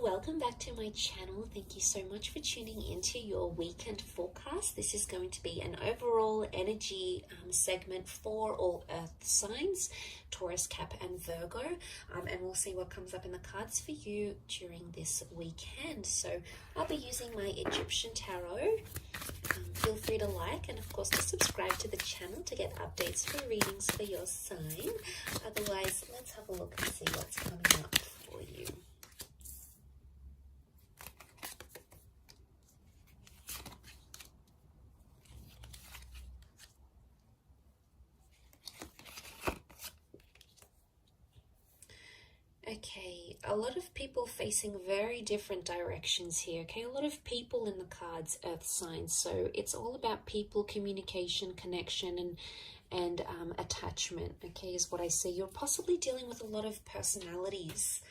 welcome back to my channel. Thank you so much for tuning into your weekend forecast. This is going to be an overall energy segment for all earth signs, Taurus, Cap and Virgo, and we'll see what comes up in the cards for you during this weekend. So I'll be using my Egyptian tarot. Feel free to like and of course to subscribe to the channel to get updates for readings for your sign. Otherwise, let's have a look and see what's coming up for you. Okay, a lot of people facing very different directions here, okay? A lot of people in the cards, earth signs. So it's all about people, communication, connection, and attachment, okay, is what I see. You're possibly dealing with a lot of personalities.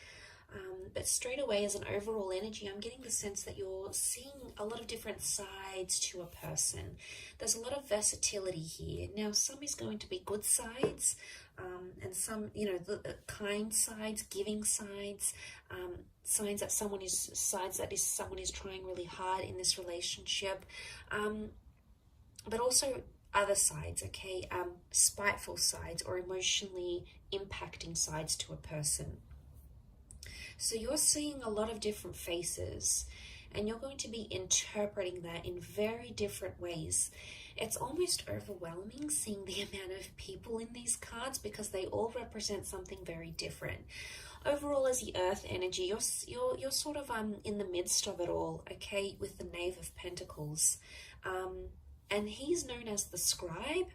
But straight away, as an overall energy, I'm getting the sense that you're seeing a lot of different sides to a person. There's a lot of versatility here. Now, some is going to be good sides, and some, you know, the kind sides, giving sides, signs that someone is trying really hard in this relationship, but also other sides, okay, spiteful sides or emotionally impacting sides to a person. So you're seeing a lot of different faces and you're going to be interpreting that in very different ways. It's almost overwhelming seeing the amount of people in these cards because they all represent something very different. Overall, as the earth energy, you're sort of in the midst of it all, okay, with the Knave of Pentacles. And he's known as the scribe.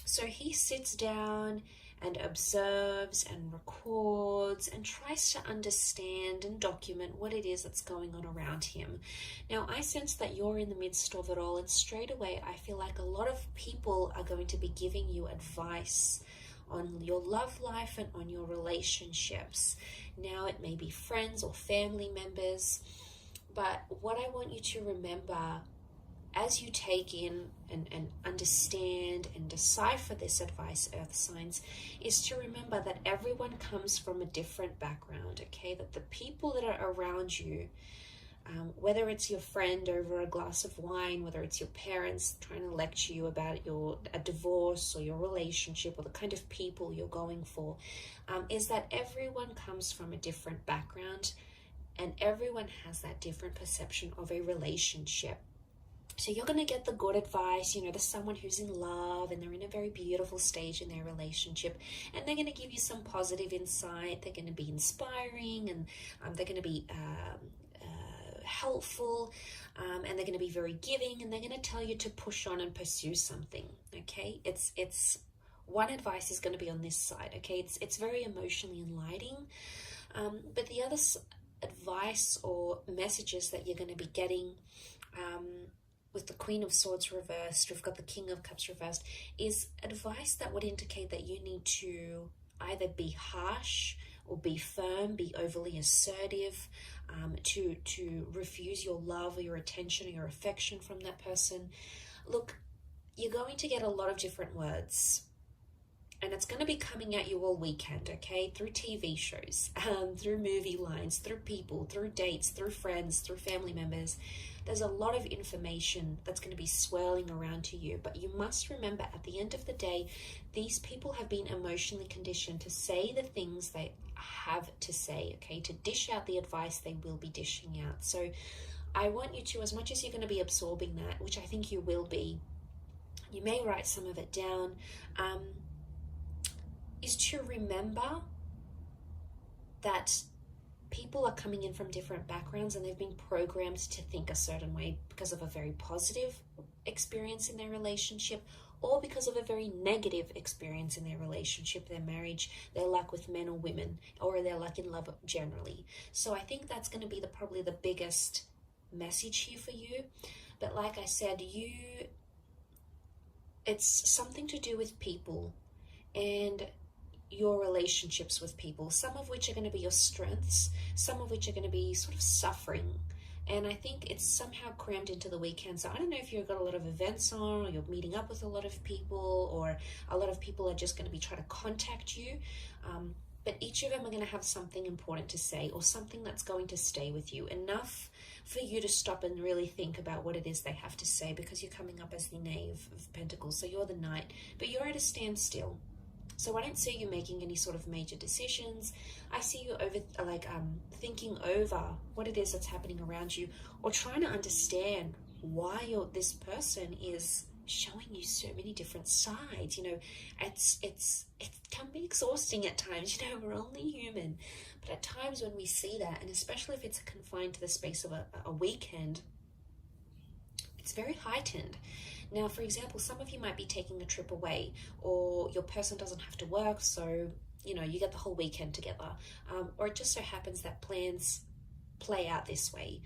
So he sits down and observes and records and tries to understand and document what it is that's going on around him. Now, I sense that you're in the midst of it all, and straight away I feel like a lot of people are going to be giving you advice on your love life and on your relationships. Now, it may be friends or family members, but what I want you to remember as you take in and understand and decipher this advice, earth signs, is to remember that everyone comes from a different background, okay? That the people that are around you, whether it's your friend over a glass of wine, whether it's your parents trying to lecture you about a divorce or your relationship or the kind of people you're going for, is that everyone comes from a different background and everyone has that different perception of a relationship. So you're going to get the good advice, you know, there's someone who's in love and they're in a very beautiful stage in their relationship and they're going to give you some positive insight. They're going to be inspiring and they're going to be helpful and they're going to be very giving and they're going to tell you to push on and pursue something, okay? It's one advice is going to be on this side, okay? It's very emotionally enlightening, but the other advice or messages that you're going to be getting with the Queen of Swords reversed, we've got the King of Cups reversed, is advice that would indicate that you need to either be harsh or be firm, be overly assertive, to refuse your love or your attention or your affection from that person. Look, you're going to get a lot of different words. And it's going to be coming at you all weekend, okay? Through TV shows, through movie lines, through people, through dates, through friends, through family members. There's a lot of information that's going to be swirling around to you. But you must remember, at the end of the day, these people have been emotionally conditioned to say the things they have to say, okay? To dish out the advice they will be dishing out. So I want you to, as much as you're going to be absorbing that, which I think you will be, you may write some of it down, is to remember that people are coming in from different backgrounds and they've been programmed to think a certain way because of a very positive experience in their relationship or because of a very negative experience in their relationship, their marriage, their luck with men or women, or their luck in love generally. So I think that's going to be probably the biggest message here for you. But like I said, it's something to do with people and your relationships with people, some of which are going to be your strengths, some of which are going to be sort of suffering. And I think it's somehow crammed into the weekend. So I don't know if you've got a lot of events on, or you're meeting up with a lot of people, or a lot of people are just going to be trying to contact you. but each of them are going to have something important to say, or something that's going to stay with you, enough for you to stop and really think about what it is they have to say, because you're coming up as the Knave of Pentacles, so you're the Knight, but you're at a standstill. So I don't see you making any sort of major decisions. I see you thinking over what it is that's happening around you, or trying to understand why this person is showing you so many different sides. You know, it can be exhausting at times. You know, we're only human, but at times when we see that, and especially if it's confined to the space of a weekend, it's very heightened. Now, for example, some of you might be taking a trip away, or your person doesn't have to work, so, you know, you get the whole weekend together. Or it just so happens that plans play out this way.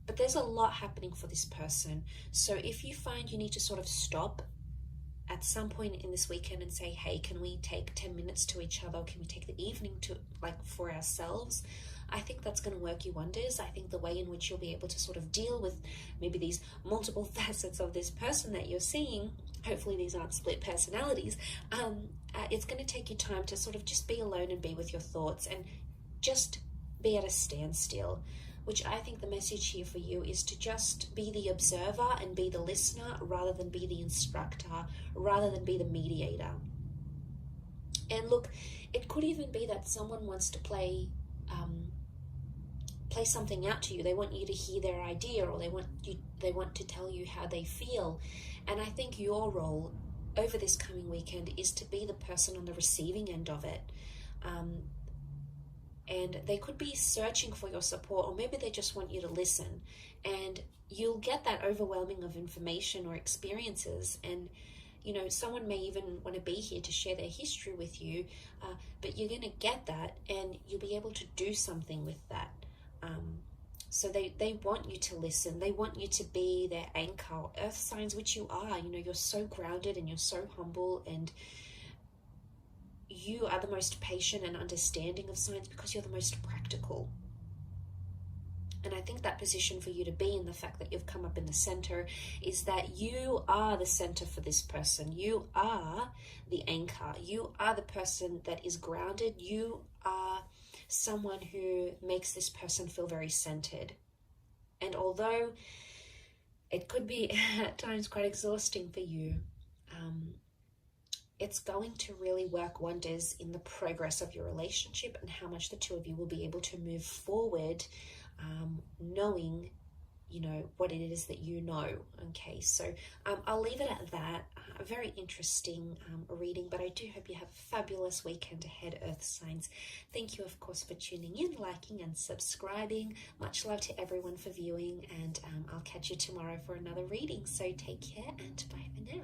But there's a lot happening for this person. So if you find you need to sort of stop at some point in this weekend and say, hey, can we take 10 minutes to each other? Can we take the evening to, for ourselves? I think that's going to work you wonders. I think the way in which you'll be able to sort of deal with maybe these multiple facets of this person that you're seeing, hopefully these aren't split personalities, it's going to take you time to sort of just be alone and be with your thoughts and just be at a standstill, which I think the message here for you is to just be the observer and be the listener, rather than be the instructor, rather than be the mediator. And look, it could even be that someone wants to play something out to you. They want you to hear their idea, or they want to tell you how they feel. And I think your role over this coming weekend is to be the person on the receiving end of it. And they could be searching for your support, or maybe they just want you to listen. And you'll get that overwhelming of information or experiences, and you know, someone may even want to be here to share their history with you, but you're going to get that, and you'll be able to do something with that. So they want you to listen. They want you to be their anchor. Earth signs, which you are, you know, you're so grounded and you're so humble, and you are the most patient and understanding of signs because you're the most practical. And I think that position for you to be in, the fact that you've come up in the center, is that you are the center for this person. You are the anchor. You are the person that is grounded. You are someone who makes this person feel very centered. And although it could be at times quite exhausting for you, it's going to really work wonders in the progress of your relationship and how much the two of you will be able to move forward, knowing, you know, what it is that you know. Okay, so I'll leave it at that. A very interesting reading, but I do hope you have a fabulous weekend ahead, Earth signs. Thank you, of course, for tuning in, liking and subscribing. Much love to everyone for viewing, and I'll catch you tomorrow for another reading. So take care and bye for now.